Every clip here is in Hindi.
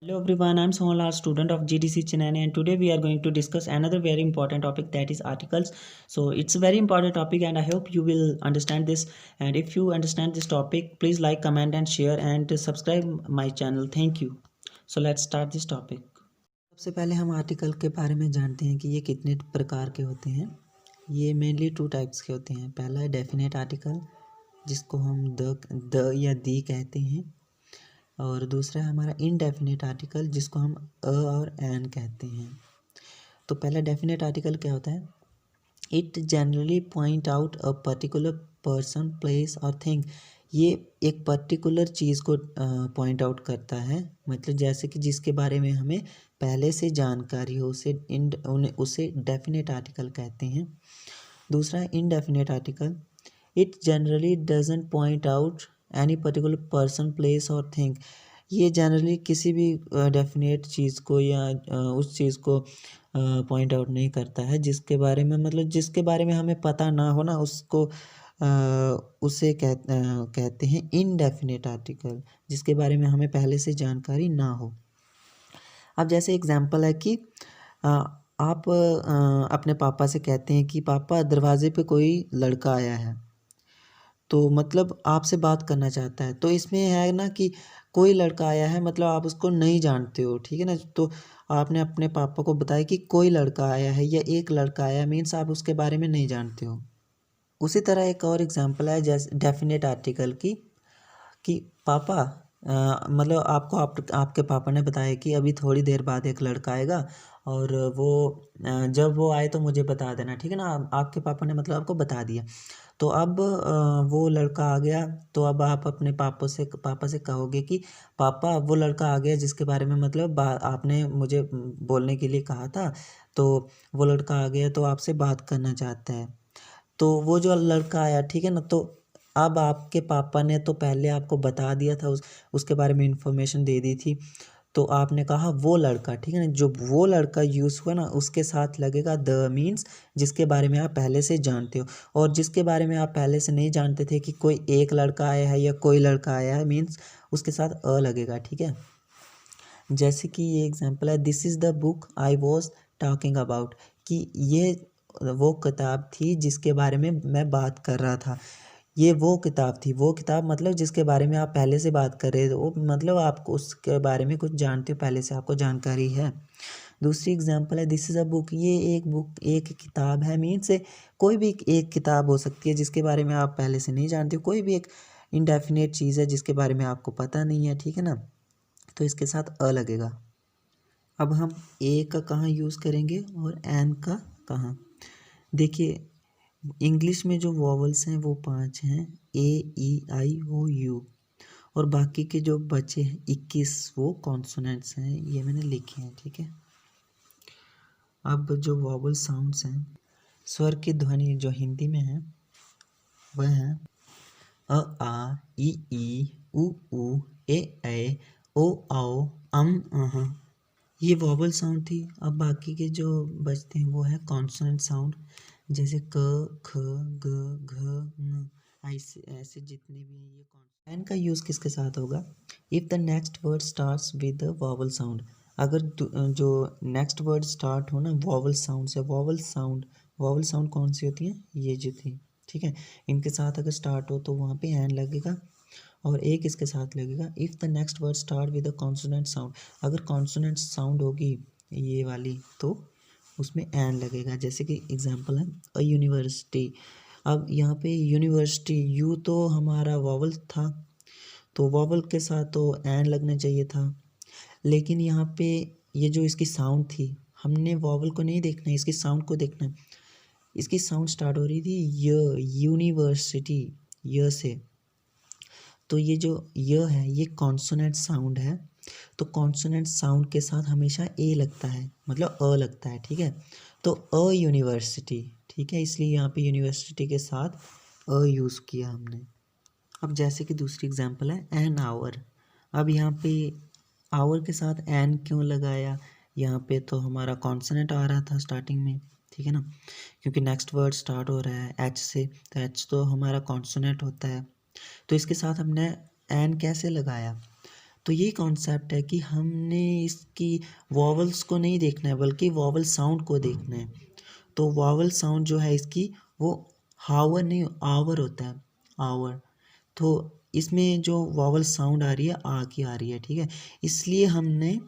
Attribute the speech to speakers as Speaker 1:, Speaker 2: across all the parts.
Speaker 1: Hello everyone, I'm Sonal, student of GDC Chennai, and today we are going to discuss another very important topic, that is articles. So it's a very important topic and I hope you will understand this. And if you understand this topic, please like, comment and share and subscribe my channel. Thank you. So let's start this topic. सबसे पहले हम आर्टिकल के बारे में जानते हैं कि ये कितने प्रकार के होते हैं। ये मेनली 2 टाइप्स के होते हैं। पहला है डेफिनेट आर्टिकल, जिसको हम द या दी कहते हैं, और दूसरा है हमारा इनडेफिनेट आर्टिकल, जिसको हम अ और एन कहते हैं। तो पहला डेफिनेट आर्टिकल क्या होता है? It generally point out a particular person, place और थिंग। ये एक पर्टिकुलर चीज़ को पॉइंट आउट करता है, मतलब जैसे कि जिसके बारे में हमें पहले से जानकारी हो, उसे डेफिनेट आर्टिकल कहते हैं। दूसरा है indefinite article. It generally doesn't point out any particular person, place और थिंग। ये जनरली किसी भी डेफिनेट चीज़ को या उस चीज़ को पॉइंट आउट नहीं करता है जिसके बारे में, मतलब जिसके बारे में हमें पता ना हो ना, उसको उसे कहते हैं इनडेफिनेट आर्टिकल, जिसके बारे में हमें पहले से जानकारी ना हो। अब जैसे एग्जांपल है कि आप अपने पापा से कहते हैं कि पापा, दरवाजे पे कोई लड़का आया है, तो मतलब आपसे बात करना चाहता है। तो इसमें है ना कि कोई लड़का आया है, मतलब आप उसको नहीं जानते हो, ठीक है ना। तो आपने अपने पापा को बताया कि कोई लड़का आया है या एक लड़का आया है, मीन्स आप उसके बारे में नहीं जानते हो। उसी तरह एक और एग्जांपल है जैसे डेफिनेट आर्टिकल की, कि पापा मतलब आपके पापा ने बताया कि अभी थोड़ी देर बाद एक लड़का आएगा, और वो जब वो आए तो मुझे बता देना, ठीक है ना। आपके पापा ने मतलब आपको बता दिया। तो अब वो लड़का आ गया, तो अब आप अपने पापा से कहोगे कि पापा, वो लड़का आ गया जिसके बारे में मतलब आपने मुझे बोलने के लिए कहा था, तो वो लड़का आ गया, तो आपसे बात करना चाहता है। तो वो जो लड़का आया, ठीक है ना, तो अब आपके पापा ने तो पहले आपको बता दिया था, उसके बारे में इंफॉर्मेशन दे दी थी। तो आपने कहा वो लड़का, ठीक है ना। जो वो लड़का यूज़ हुआ ना, उसके साथ लगेगा द, मीन्स जिसके बारे में आप पहले से जानते हो। और जिसके बारे में आप पहले से नहीं जानते थे कि कोई एक लड़का आया है या कोई लड़का आया है, मीन्स उसके साथ अ लगेगा, ठीक है। जैसे कि ये एग्जांपल है, this is the book I was talking about, कि ये वो किताब थी जिसके बारे में मैं बात कर रहा था। ये वो किताब थी, वो किताब मतलब जिसके बारे में आप पहले से बात कर रहे हो, मतलब आप उसके बारे में कुछ जानते हो, पहले से आपको जानकारी है। दूसरी एग्जांपल है, दिस इज़ अ बुक, ये एक किताब है, मीन्स कोई भी एक किताब हो सकती है जिसके बारे में आप पहले से नहीं जानते हो। कोई भी एक इनडेफिनेट चीज़ है जिसके बारे में आपको पता नहीं है, ठीक है ना। तो इसके साथ अ लगेगा। अब हम ए का कहाँ यूज़ करेंगे और एन का कहाँ? देखिए, इंग्लिश में जो वॉवल्स हैं वो 5 हैं, ए, ई, आई, ओ, यू, और बाकी के जो बचे हैं 21, वो कॉन्सोनेंट्स हैं, ये मैंने लिखे हैं, ठीक है। अब जो वॉवल साउंड्स हैं, स्वर की ध्वनि जो हिंदी में है वह है अ, आ, ई, उ, ए, ओ, आओ, अह। ये वॉवल साउंड थी। अब बाकी के जो बचते हैं वो है कॉन्सोनेंट साउंड, जैसे क, ख, ग, घ, न, ऐसे ऐसे जितने भी हैं ये कॉन्सोनेंट। एन का यूज़ किसके साथ होगा? If the next word starts with the vowel sound. अगर जो नेक्स्ट वर्ड स्टार्ट हो ना वॉवल साउंड से, वॉवल साउंड कौन सी होती है? ये जो थी, ठीक है। इनके साथ अगर स्टार्ट हो तो वहाँ पे एन लगेगा। और एक इसके साथ लगेगा, if the next word start with a consonant sound. अगर कॉन्सोनेंट साउंड होगी ये वाली तो उसमें एन लगेगा। जैसे कि एग्जांपल है अ यूनिवर्सिटी। अब यहाँ पे यूनिवर्सिटी, यू तो हमारा वॉवल था, तो वॉवल के साथ तो एन लगना चाहिए था। लेकिन यहाँ पे ये जो इसकी साउंड थी, हमने वॉवल को नहीं देखना है, इसकी साउंड को देखना है। इसकी साउंड स्टार्ट हो रही थी यूनिवर्सिटी, य से। तो ये जो य है ये कॉन्सोनेंट साउंड है, तो कॉन्सोनेंट साउंड के साथ हमेशा ए लगता है, मतलब अ लगता है, ठीक है। तो अ यूनिवर्सिटी, ठीक है, इसलिए यहाँ पे यूनिवर्सिटी के साथ अ यूज़ किया हमने। अब जैसे कि दूसरी एग्जांपल है एन आवर। अब यहाँ पे आवर के साथ एन क्यों लगाया? यहाँ पे तो हमारा कॉन्सोनेंट आ रहा था स्टार्टिंग में, ठीक है ना, क्योंकि नेक्स्ट वर्ड स्टार्ट हो रहा है एच से, तो एच तो हमारा कॉन्सोनेंट होता है। तो इसके साथ हमने एन कैसे लगाया? तो ये कॉन्सेप्ट है कि हमने इसकी वॉवल्स को नहीं देखना है बल्कि वॉवल साउंड को देखना है। तो वॉवल साउंड जो है इसकी वो हावर नहीं आवर होता है, आवर। तो इसमें जो वॉवल साउंड आ रही है आ की आ रही है, ठीक है। इसलिए हमने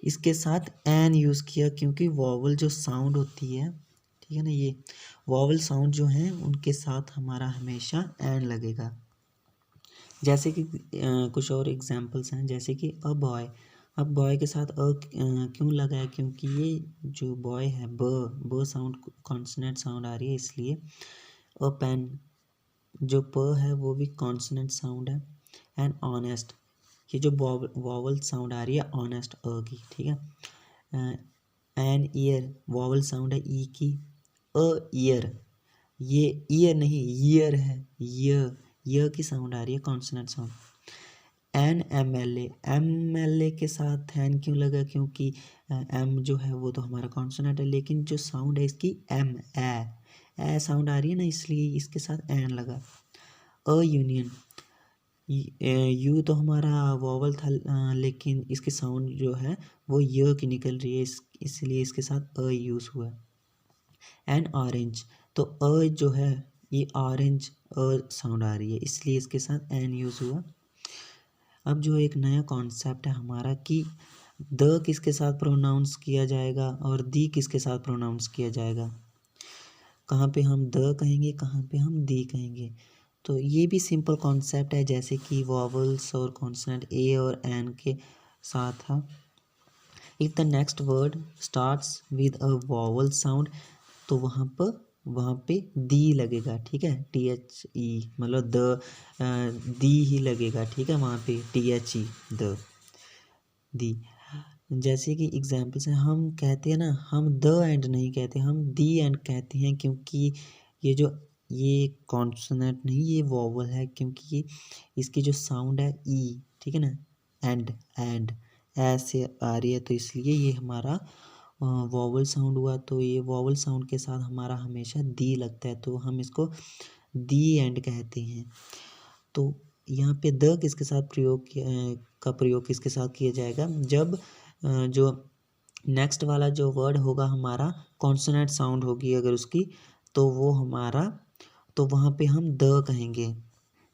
Speaker 1: इसके साथ एन यूज़ किया क्योंकि वॉवल जो साउंड होती है, ठीक है ना, ये वॉवल साउंड जो हैं उनके साथ हमारा हमेशा एन लगेगा। जैसे कि कुछ और एग्जांपल्स हैं, जैसे कि अ बॉय, अब बॉय के साथ क्यों लगा है, क्योंकि ये जो बॉय है ब साउंड कॉन्सोनेंट साउंड आ रही है, इसलिए। अ पेन, जो प है वो भी कॉन्सोनेंट साउंड है। एंड ऑनेस्ट, ये जो वॉवल साउंड आ रही है ऑनेस्ट अ की, ठीक है। एन ईयर, वॉवल साउंड है ई की। अ ईयर, ये ईयर नहीं ईयर है, य की साउंड आ रही है consonant sound. N M L A के साथ एन क्यों लगा, क्योंकि एम जो है वो तो हमारा कॉन्सोनेंट है, लेकिन जो साउंड है इसकी एम ए साउंड आ रही है ना, इसलिए इसके साथ एन लगा। अ यूनियन, यू तो हमारा वॉवल था, लेकिन इसकी साउंड जो है वो य की निकल रही है, इसलिए इसके साथ अ यूज़ हुआ। एंड ऑरेंज, तो अ जो है ये ऑरेंज अ साउंड आ रही है, इसलिए इसके साथ एन यूज़ हुआ। अब जो एक नया कॉन्सेप्ट है हमारा कि द किसके साथ प्रोनाउंस किया जाएगा और दी किसके साथ प्रोनाउंस किया जाएगा, कहाँ पे हम द कहेंगे, कहाँ पे हम दी कहेंगे। तो ये भी सिंपल कॉन्सेप्ट है, जैसे कि वॉवल्स और कॉन्सोनेंट ए और एन के साथ था। If the next word starts with a vowel sound, तो वहाँ पे दी लगेगा, ठीक है, टी एच ई, मतलब दी ही लगेगा, ठीक है, वहाँ पे टी एच ई द, दी। जैसे कि एग्जाम्पल्स हैं, हम कहते हैं ना, हम द एंड नहीं कहते, हम दी एंड कहते हैं, क्योंकि ये कॉन्सोनेंट नहीं, ये वॉवल है, क्योंकि इसकी जो साउंड है ई, ठीक है ना, एंड ऐसे आ रही है, तो इसलिए ये हमारा वॉवल साउंड हुआ। तो ये वॉवल साउंड के साथ हमारा हमेशा दी लगता है, तो हम इसको दी एंड कहते हैं। तो यहाँ पे द किसके साथ प्रयोग किसके साथ किया जाएगा, जब जो नेक्स्ट वाला जो वर्ड होगा हमारा कॉन्सोनेंट साउंड होगी अगर उसकी, तो वो हमारा, तो वहाँ पे हम द कहेंगे।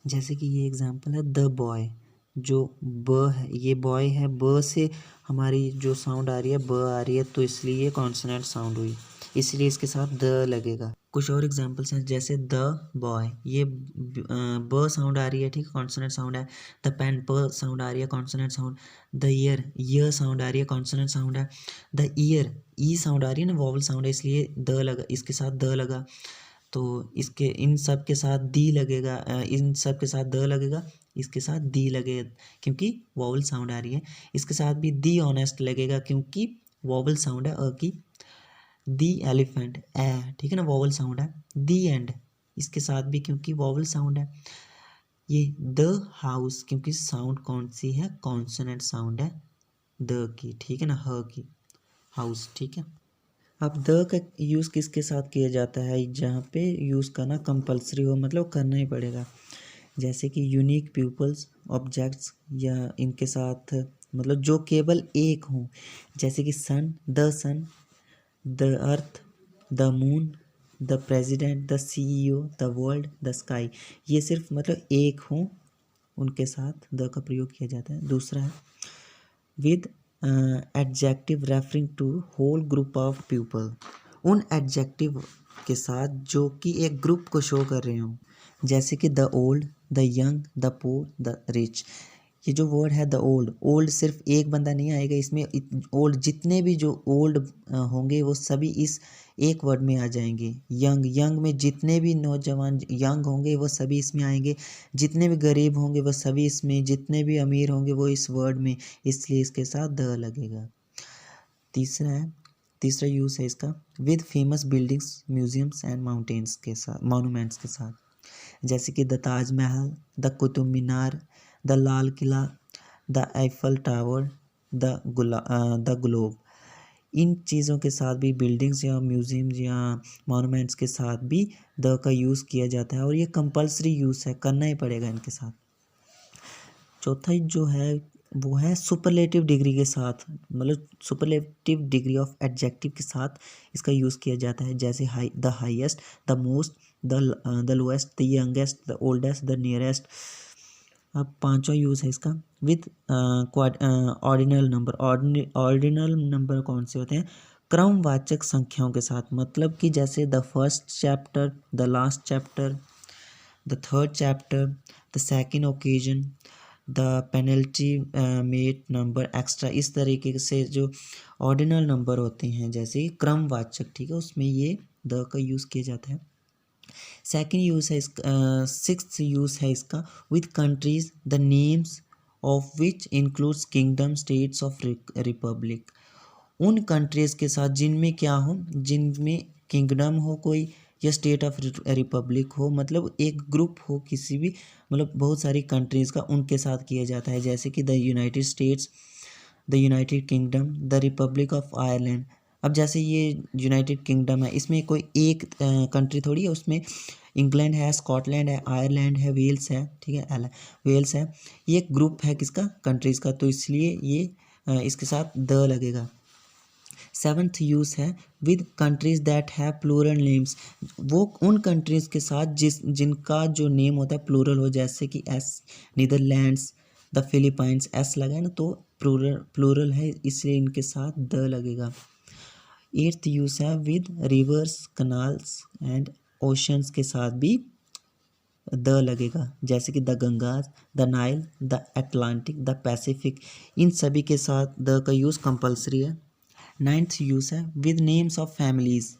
Speaker 1: जैसे कि ये एग्जांपल है द बॉय, जो ब है, ये बॉय है, ब से हमारी जो साउंड आ रही है ब आ रही है, तो इसलिए ये कॉन्सोनेंट साउंड हुई, इसलिए इसके साथ द लगेगा। कुछ और एग्जांपल्स हैं, जैसे द बॉय, ये ब साउंड आ रही है, ठीक है, कॉन्सोनेंट साउंड है। द पेन, प साउंड आ रही है, कॉन्सोनेंट साउंड। द ईयर, य साउंड आ रही है, कॉन्सोनेंट साउंड है। द ईयर, ई साउंड आ रही है ना, वॉवल साउंड है, इसलिए द लगा, इसके साथ द लगा। तो इसके इन सब के साथ दी लगेगा, इन सब के साथ द लगेगा, इसके साथ दी लगेगा, क्योंकि वॉवल साउंड आ रही है। इसके साथ भी दी ऑनेस्ट लगेगा, क्योंकि वॉवल साउंड है अ की। दी एलिफेंट, ए, ठीक है ना, वॉवल साउंड है। दी एंड, इसके साथ भी क्योंकि वॉवल साउंड है। ये द हाउस, क्योंकि साउंड कौन सी है, कॉन्सोनेंट साउंड है द की, ठीक है ना, ह की, हाउस, ठीक है। अब द का यूज़ किसके साथ किया जाता है, जहाँ पे यूज़ करना कंपलसरी हो, मतलब करना ही पड़ेगा। जैसे कि यूनिक पीपल्स, ऑब्जेक्ट्स, या इनके साथ मतलब जो केवल एक हों, जैसे कि sun, the earth, the moon, the president, the CEO, the world, the sky, ये सिर्फ मतलब एक हों, उनके साथ द का प्रयोग किया जाता है। दूसरा है with adjective referring to whole group of people, उन एडजेक्टिव के साथ जो कि एक ग्रुप को शो कर रहे हों, जैसे कि the old, the young, the poor, the rich. ये जो वर्ड है द ओल्ड सिर्फ एक बंदा नहीं आएगा इसमें, ओल्ड जितने भी जो ओल्ड होंगे वो सभी इस एक वर्ड में आ जाएंगे। यंग में जितने भी नौजवान यंग होंगे वो सभी इसमें आएंगे, जितने भी गरीब होंगे वो सभी इसमें, जितने भी अमीर होंगे वो इस वर्ड में, इसलिए इसके साथ द लगेगा। तीसरा यूज़ है इसका with famous buildings, museums and mountains के साथ, मॉन्यूमेंट्स के साथ, जैसे कि the Taj Mahal, the Qutub Minar, the Lal Qila, the Eiffel Tower, the globe. इन चीज़ों के साथ भी, बिल्डिंग्स या म्यूजियम्स या मॉन्यूमेंट्स के साथ भी द का यूज़ किया जाता है, और ये कंपलसरी यूज़ है, करना ही पड़ेगा इनके साथ। चौथा जो है वो है सुपरलेटिव डिग्री के साथ, मतलब सुपरलेटिव डिग्री ऑफ एडजेक्टिव के साथ इसका यूज़ किया जाता है, जैसे the highest, the most, the lowest, the youngest, the oldest, the nearest. अब पांचवा यूज़ है इसका with ordinal number. Ordinal number कौन से होते हैं? क्रमवाचक संख्याओं के साथ, मतलब कि जैसे the first chapter, the last chapter, the third chapter, the second occasion, the penultimate number extra. इस तरीके से जो ऑर्डिनल नंबर होते हैं जैसे क्रमवाचक, ठीक है, उसमें ये द का यूज़ किया जाता है। सेकेंड यूज़ है इसका, सिक्स्थ यूज़ है इसका with countries the names of which includes kingdom, states of Republic. उन कंट्रीज़ के साथ जिनमें क्या हो, जिनमें किंगडम हो कोई या स्टेट ऑफ रिपब्लिक हो, मतलब एक ग्रुप हो किसी भी, मतलब बहुत सारी कंट्रीज़ का, उनके साथ किया जाता है, जैसे कि the United states, the United kingdom, the Republic of Ireland. अब जैसे ये यूनाइटेड किंगडम है, इसमें कोई एक कंट्री थोड़ी है, उसमें इंग्लैंड है, स्कॉटलैंड है, आयरलैंड है, वेल्स है, ठीक है, वेल्स है। ये एक ग्रुप है किसका? कंट्रीज़ का, तो इसलिए ये इसके साथ द लगेगा। सेवन्थ यूज़ है with countries that have plural names. वो उन कंट्रीज़ के साथ जिनका जो नेम होता है प्लूरल हो, जैसे कि नीदरलैंड्स, द फिलीपाइंस, एस लगा है ना, तो प्लूरल है, इसलिए इनके साथ द लगेगा। एट्थ यूज़ है with rivers, canals and oceans के साथ भी द लगेगा, जैसे कि the Ganges, the Nile, the Atlantic, the Pacific. इन सभी के साथ द का यूज़ कंपलसरी है। नाइन्थ यूज़ है with names of families.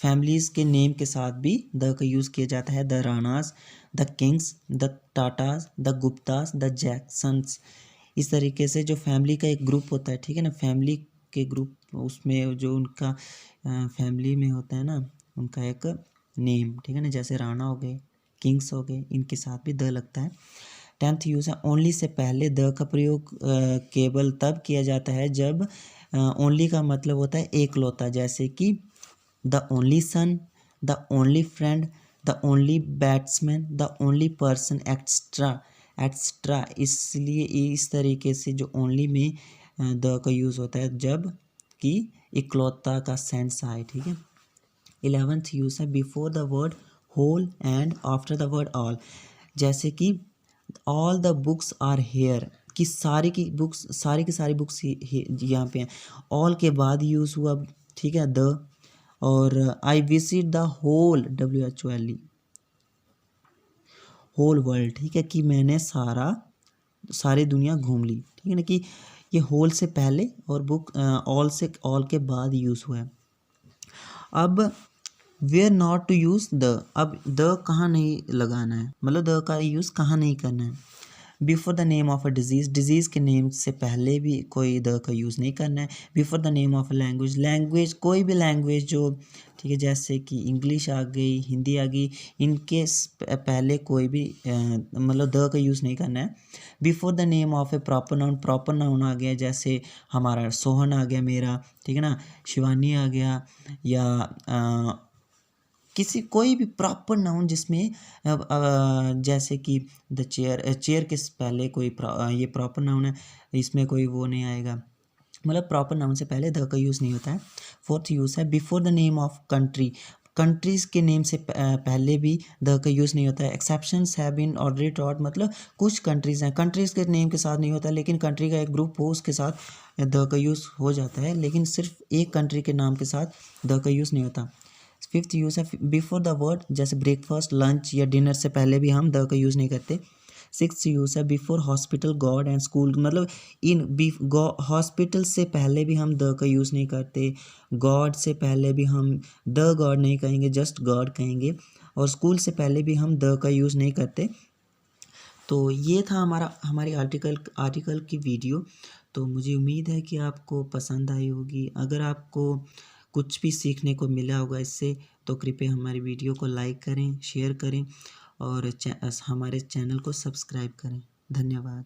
Speaker 1: Families के नेम के साथ भी द का यूज़ किया जाता है, the Ranas, the Kings, the Tatas, the Guptas, the Jacksons. इस तरीके से जो फैमिली का एक ग्रुप होता है, ठीक है ना, फैमिली के ग्रुप, उसमें जो उनका फैमिली में होता है ना, उनका एक नेम, ठीक है ना, जैसे राणा हो गए, किंग्स हो गए, इनके साथ भी द लगता है। टेंथ यूज़ है ओनली से पहले द का प्रयोग केवल तब किया जाता है जब ओनली का मतलब होता है एकलौता, जैसे कि the only son, the only friend, the only batsman, the only person, extra extra. इसलिए इस तरीके से जो ओनली में द का यूज़ होता है जब कि इकलौता का सेंस आए, ठीक है। 11th यूज़ है before the word whole and after the word all, जैसे कि all the books are here, कि सारी की बुक्स, सारी की सारी बुक्स यहाँ पे हैं। ऑल के बाद यूज़ हुआ, ठीक है, द। और I visit the whole, WHOLE, whole world, ठीक है, कि मैंने सारी दुनिया घूम ली, ठीक है ना, कि ये होल से पहले और बुक ऑल से, ऑल के बाद यूज़ हुआ है। अब where not to use the, अब द कहाँ नहीं लगाना है, मतलब द का यूज़ कहाँ नहीं करना है? Before the name of a disease, disease के नेम से पहले भी कोई द का यूज़ नहीं करना है। Before the name of a language, language कोई भी लैंग्वेज जो, ठीक है, जैसे कि इंग्लिश आ गई, हिंदी आ गई, इनके पहले कोई भी मतलब द का यूज़ नहीं करना है। Before the name of a proper noun, proper noun आ गया, जैसे हमारा सोहन आ गया मेरा, ठीक है ना, शिवानी आ गया, या किसी कोई भी प्रॉपर नाउन जिसमें जैसे कि द चेयर, चेयर के पहले कोई ये प्रॉपर नाउन है, इसमें कोई वो नहीं आएगा, मतलब प्रॉपर नाउन से पहले द का यूज़ नहीं होता है। फोर्थ यूज़ है before the name of country, countries के नेम से पहले भी द का यूज़ नहीं होता है। Exceptions have been already taught, मतलब कुछ कंट्रीज़ हैं, कंट्रीज़ के नेम के साथ नहीं होता, लेकिन कंट्री का एक ग्रुप हो उसके साथ द का यूज़ हो जाता है, लेकिन सिर्फ एक कंट्री के नाम के साथ द का यूज़ नहीं होता। फिफ्थ यूज़ है बिफोर द वर्ड, जैसे ब्रेकफास्ट, लंच या डिनर से पहले भी हम द का यूज़ नहीं करते। सिक्स्थ यूज़ है before hospital, God and school, मतलब हॉस्पिटल से पहले भी हम द का यूज़ नहीं करते, गॉड से पहले भी हम द गॉड नहीं कहेंगे, जस्ट गॉड कहेंगे, और स्कूल से पहले भी हम द का यूज़ नहीं करते। तो ये था हमारी आर्टिकल की वीडियो। तो मुझे उम्मीद है कि आपको पसंद आई होगी। अगर आपको कुछ भी सीखने को मिला होगा इससे, तो कृपया हमारी वीडियो को लाइक करें, शेयर करें और हमारे चैनल को सब्सक्राइब करें। धन्यवाद।